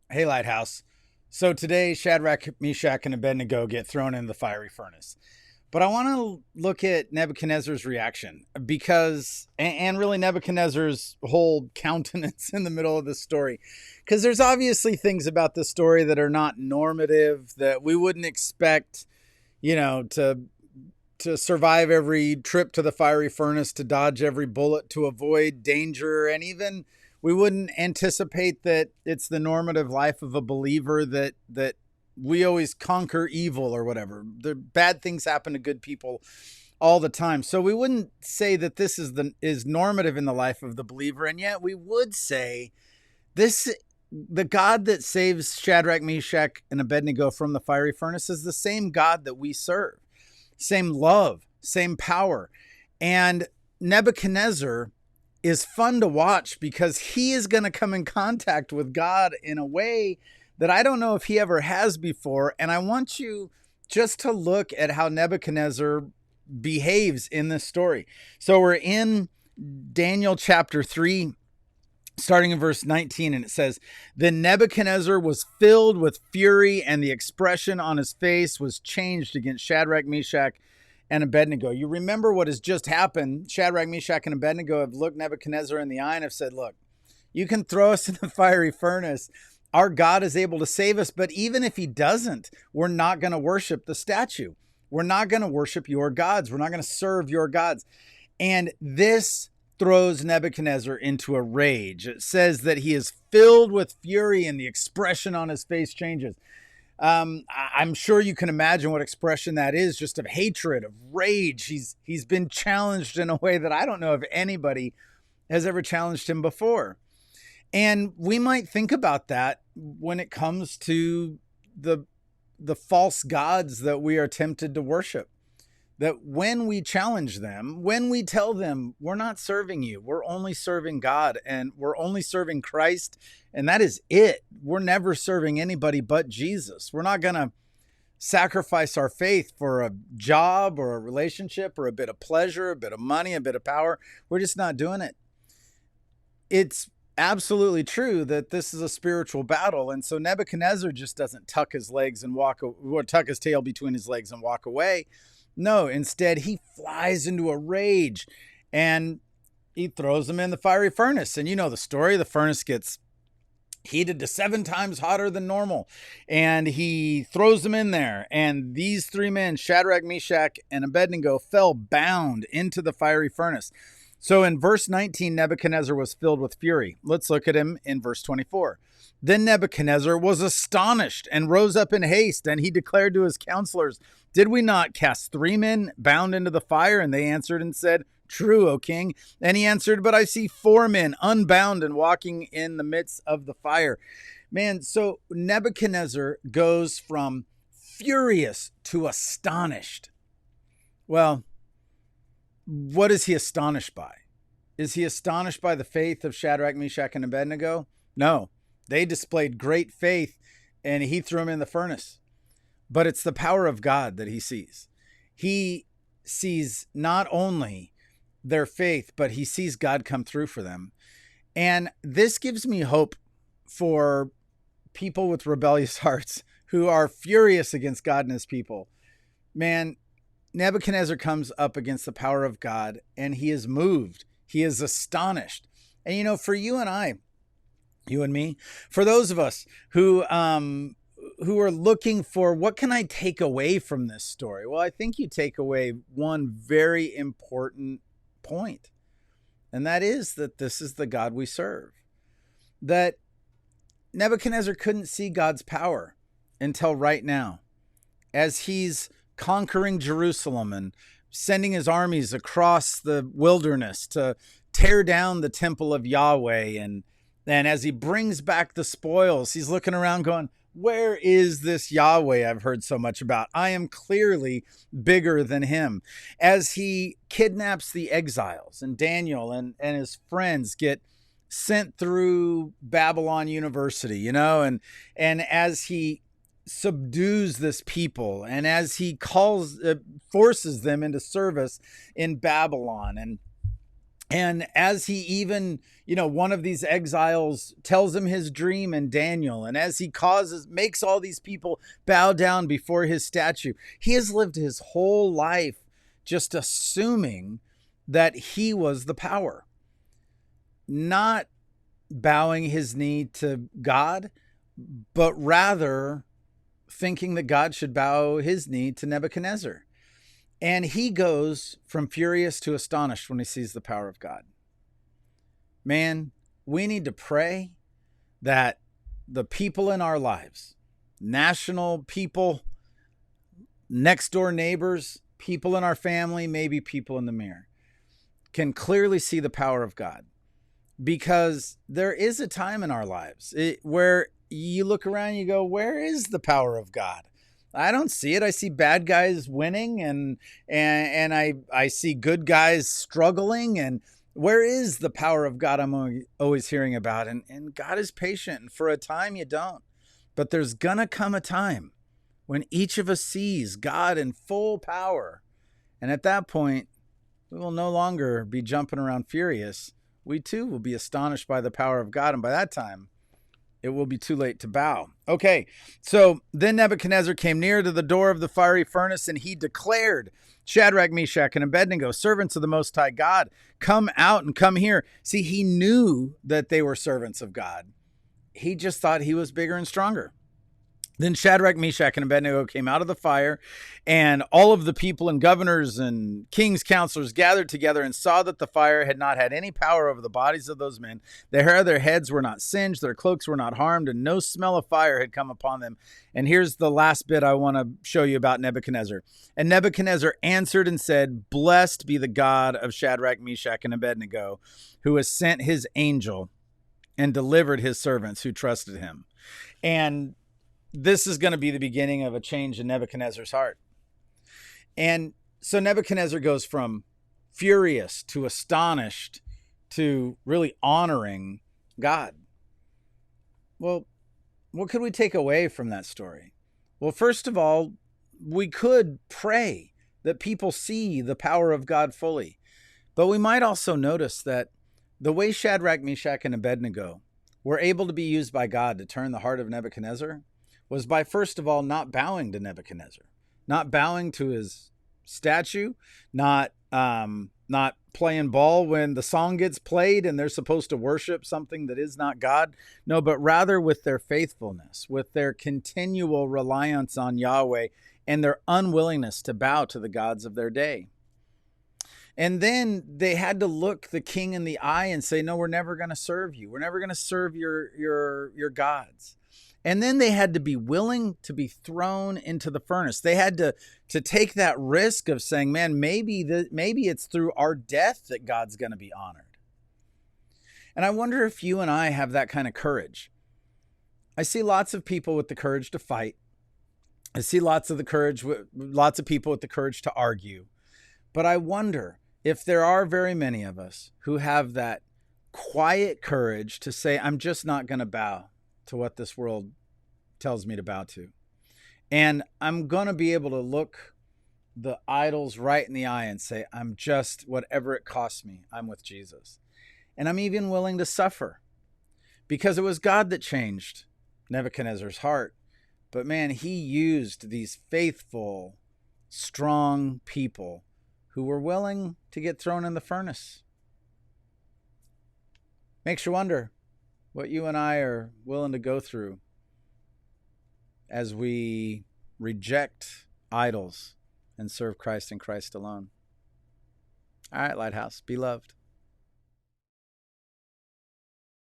Hey, Lighthouse. So today, Shadrach, Meshach, and Abednego get thrown in the fiery furnace. But I want to look at Nebuchadnezzar's reaction because, and really Nebuchadnezzar's whole countenance in the middle of the story. Because there's obviously things about the story that are not normative, that we wouldn't expect, to survive every trip to the fiery furnace, to dodge every bullet, to avoid danger, and even we wouldn't anticipate that it's the normative life of a believer that we always conquer evil or whatever. The bad things happen to good people all the time. So we wouldn't say that this is normative in the life of the believer, and yet we would say this the God that saves Shadrach, Meshach, and Abednego from the fiery furnace is the same God that we serve. Same love, same power. And Nebuchadnezzar is fun to watch because he is going to come in contact with God in a way that I don't know if he ever has before. And I want you just to look at how Nebuchadnezzar behaves in this story. So we're in Daniel chapter 3, starting in verse 19, and it says, Then Nebuchadnezzar was filled with fury, and the expression on his face was changed against Shadrach, Meshach, and Abednego. You remember what has just happened. Shadrach, Meshach, and Abednego have looked Nebuchadnezzar in the eye and have said, Look, you can throw us in the fiery furnace. Our God is able to save us, but even if he doesn't, we're not going to worship the statue. We're not going to worship your gods. We're not going to serve your gods. And this throws Nebuchadnezzar into a rage. It says that he is filled with fury and the expression on his face changes. I'm sure you can imagine what expression that is, just of hatred, of rage. He's been challenged in a way that I don't know if anybody has ever challenged him before. And we might think about that when it comes to the false gods that we are tempted to worship. That when we challenge them, when we tell them, we're not serving you, we're only serving God and we're only serving Christ, and that is it. We're never serving anybody but Jesus. We're not going to sacrifice our faith for a job or a relationship or a bit of pleasure, a bit of money, a bit of power. We're just not doing it. It's absolutely true that this is a spiritual battle. And so Nebuchadnezzar just doesn't tuck his legs and or tuck his tail between his legs and walk away. No, instead, he flies into a rage and he throws them in the fiery furnace. And you know the story. The furnace gets heated to 7 times hotter than normal. And he throws them in there. And these 3 men, Shadrach, Meshach, and Abednego, fell bound into the fiery furnace. So in verse 19, Nebuchadnezzar was filled with fury. Let's look at him in verse 24. Then Nebuchadnezzar was astonished and rose up in haste, and he declared to his counselors, Did we not cast 3 men bound into the fire? And they answered and said, True, O king. And he answered, But I see 4 men unbound and walking in the midst of the fire. Man, so Nebuchadnezzar goes from furious to astonished. Well, what is he astonished by? Is he astonished by the faith of Shadrach, Meshach, and Abednego? No. They displayed great faith, and he threw them in the furnace. But it's the power of God that he sees. He sees not only their faith, but he sees God come through for them. And this gives me hope for people with rebellious hearts who are furious against God and his people. Man, Nebuchadnezzar comes up against the power of God, and he is moved. He is astonished. And you know, for you and I, you and me, for those of us who are looking for what can I take away from this story? Well, I think you take away one very important point, and that is that this is the God we serve. That Nebuchadnezzar couldn't see God's power until right now, as he's conquering Jerusalem and sending his armies across the wilderness to tear down the temple of Yahweh. And as he brings back the spoils, he's looking around going, where is this Yahweh I've heard so much about? I am clearly bigger than him. As he kidnaps the exiles, and Daniel and his friends get sent through Babylon University, and as he subdues this people, and as he forces them into service in Babylon, And as he even, one of these exiles tells him his dream in Daniel, and as he makes all these people bow down before his statue, he has lived his whole life just assuming that he was the power, not bowing his knee to God, but rather thinking that God should bow his knee to Nebuchadnezzar. And he goes from furious to astonished when he sees the power of God. Man, we need to pray that the people in our lives, national people, next door neighbors, people in our family, maybe people in the mirror, can clearly see the power of God. Because there is a time in our lives where you look around and you go, where is the power of God? I don't see it. I see bad guys winning and I see good guys struggling. And where is the power of God I'm always hearing about? And God is patient. And for a time you don't. But there's going to come a time when each of us sees God in full power. And at that point, we will no longer be jumping around furious. We too will be astonished by the power of God. And by that time, it will be too late to bow. Okay, so then Nebuchadnezzar came near to the door of the fiery furnace, and he declared, Shadrach, Meshach, and Abednego, servants of the Most High God, come out and come here. See, he knew that they were servants of God. He just thought he was bigger and stronger. Then Shadrach, Meshach, and Abednego came out of the fire, and all of the people and governors and king's counselors gathered together and saw that the fire had not had any power over the bodies of those men. The hair of their heads were not singed, their cloaks were not harmed, and no smell of fire had come upon them. And here's the last bit I want to show you about Nebuchadnezzar. And Nebuchadnezzar answered and said, Blessed be the God of Shadrach, Meshach, and Abednego, who has sent his angel and delivered his servants who trusted him. And this is going to be the beginning of a change in Nebuchadnezzar's heart. And so Nebuchadnezzar goes from furious to astonished to really honoring God. Well, what could we take away from that story? Well, first of all, we could pray that people see the power of God fully. But we might also notice that the way Shadrach, Meshach, and Abednego were able to be used by God to turn the heart of Nebuchadnezzar was by, first of all, not bowing to Nebuchadnezzar, not bowing to his statue, not playing ball when the song gets played and they're supposed to worship something that is not God. No, but rather with their faithfulness, with their continual reliance on Yahweh and their unwillingness to bow to the gods of their day. And then they had to look the king in the eye and say, no, we're never going to serve you. We're never going to serve your gods. And then they had to be willing to be thrown into the furnace. They had to take that risk of saying, man, maybe it's through our death that God's going to be honored. And I wonder if you and I have that kind of courage. I see lots of people with the courage to fight. I see lots of people with the courage to argue. But I wonder if there are very many of us who have that quiet courage to say, I'm just not going to bow to what this world tells me to bow to. And I'm going to be able to look the idols right in the eye and say, I'm just, whatever it costs me, I'm with Jesus. And I'm even willing to suffer because it was God that changed Nebuchadnezzar's heart. But man, he used these faithful, strong people who were willing to get thrown in the furnace. Makes you wonder what you and I are willing to go through as we reject idols and serve Christ and Christ alone. All right, Lighthouse, be loved.